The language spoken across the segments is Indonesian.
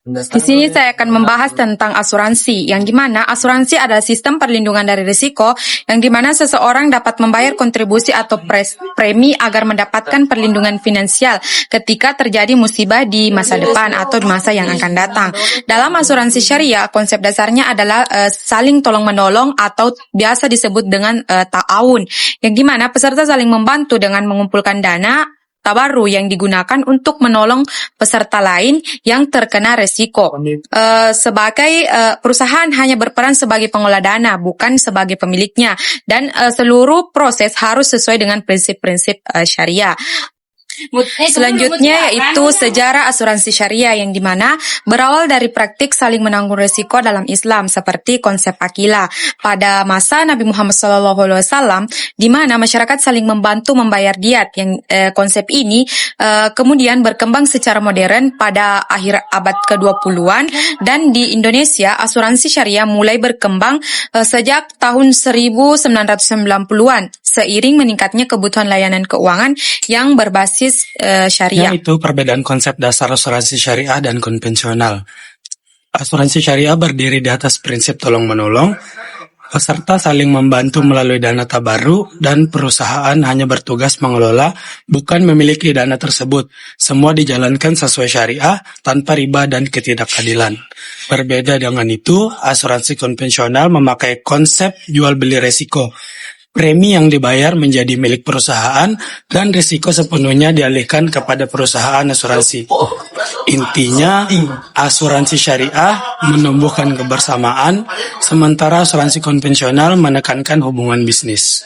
Di sini saya akan membahas tentang asuransi, yang dimana asuransi adalah sistem perlindungan dari risiko, yang dimana seseorang dapat membayar kontribusi atau premi agar mendapatkan perlindungan finansial ketika terjadi musibah di masa depan atau di masa yang akan datang. Dalam asuransi syariah, konsep dasarnya adalah saling tolong-menolong atau biasa disebut dengan ta'awun, yang dimana peserta saling membantu dengan mengumpulkan dana tabarru yang digunakan untuk menolong peserta lain yang terkena resiko. Sebagai perusahaan hanya berperan sebagai pengelola dana, bukan sebagai pemiliknya, dan seluruh proses harus sesuai dengan prinsip-prinsip syariah. Selanjutnya yaitu sejarah asuransi syariah, yang dimana berawal dari praktik saling menanggung risiko dalam Islam seperti konsep akilah pada masa Nabi Muhammad SAW, di mana masyarakat saling membantu membayar diat. Yang konsep ini kemudian berkembang secara modern pada akhir abad ke-20-an, dan di Indonesia asuransi syariah mulai berkembang sejak tahun 1990-an seiring meningkatnya kebutuhan layanan keuangan yang berbasis syariah. Yaitu perbedaan konsep dasar asuransi syariah dan konvensional. Asuransi syariah berdiri di atas prinsip tolong-menolong, peserta saling membantu melalui dana tabarru, dan perusahaan hanya bertugas mengelola, bukan memiliki dana tersebut. Semua dijalankan sesuai syariah, tanpa riba dan ketidakadilan. Berbeda dengan itu, asuransi konvensional memakai konsep jual-beli resiko. Premi yang dibayar menjadi milik perusahaan dan risiko sepenuhnya dialihkan kepada perusahaan asuransi. Intinya, asuransi syariah menumbuhkan kebersamaan, sementara asuransi konvensional menekankan hubungan bisnis.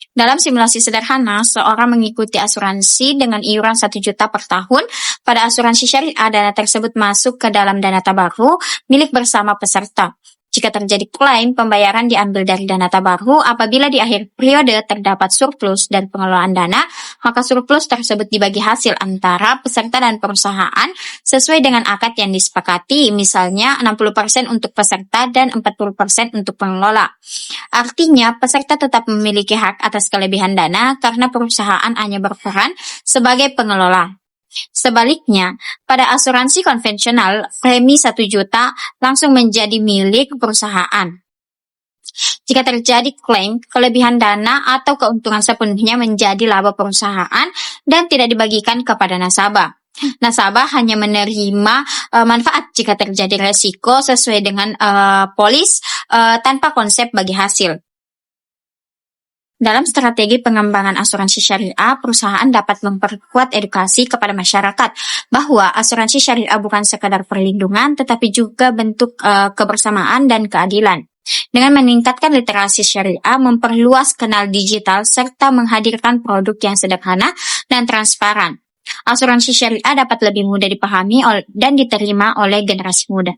Dalam simulasi sederhana, seorang mengikuti asuransi dengan iuran 1 juta per tahun. Pada asuransi syariah, dana tersebut masuk ke dalam dana tabarru milik bersama peserta. Jika terjadi klaim, pembayaran diambil dari dana tabarru. Apabila di akhir periode terdapat surplus dan pengelolaan dana, maka surplus tersebut dibagi hasil antara peserta dan perusahaan sesuai dengan akad yang disepakati, misalnya 60% untuk peserta dan 40% untuk pengelola. Artinya, peserta tetap memiliki hak atas kelebihan dana karena perusahaan hanya berperan sebagai pengelola. Sebaliknya, pada asuransi konvensional, premi 1 juta langsung menjadi milik perusahaan. Jika terjadi klaim, kelebihan dana atau keuntungan sepenuhnya menjadi laba perusahaan dan tidak dibagikan kepada nasabah. Nasabah hanya menerima manfaat jika terjadi resiko sesuai dengan polis tanpa konsep bagi hasil. Dalam strategi pengembangan asuransi syariah, perusahaan dapat memperkuat edukasi kepada masyarakat bahwa asuransi syariah bukan sekadar perlindungan, tetapi juga bentuk kebersamaan dan keadilan. Dengan meningkatkan literasi syariah, memperluas kanal digital, serta menghadirkan produk yang sederhana dan transparan, asuransi syariah dapat lebih mudah dipahami dan diterima oleh generasi muda.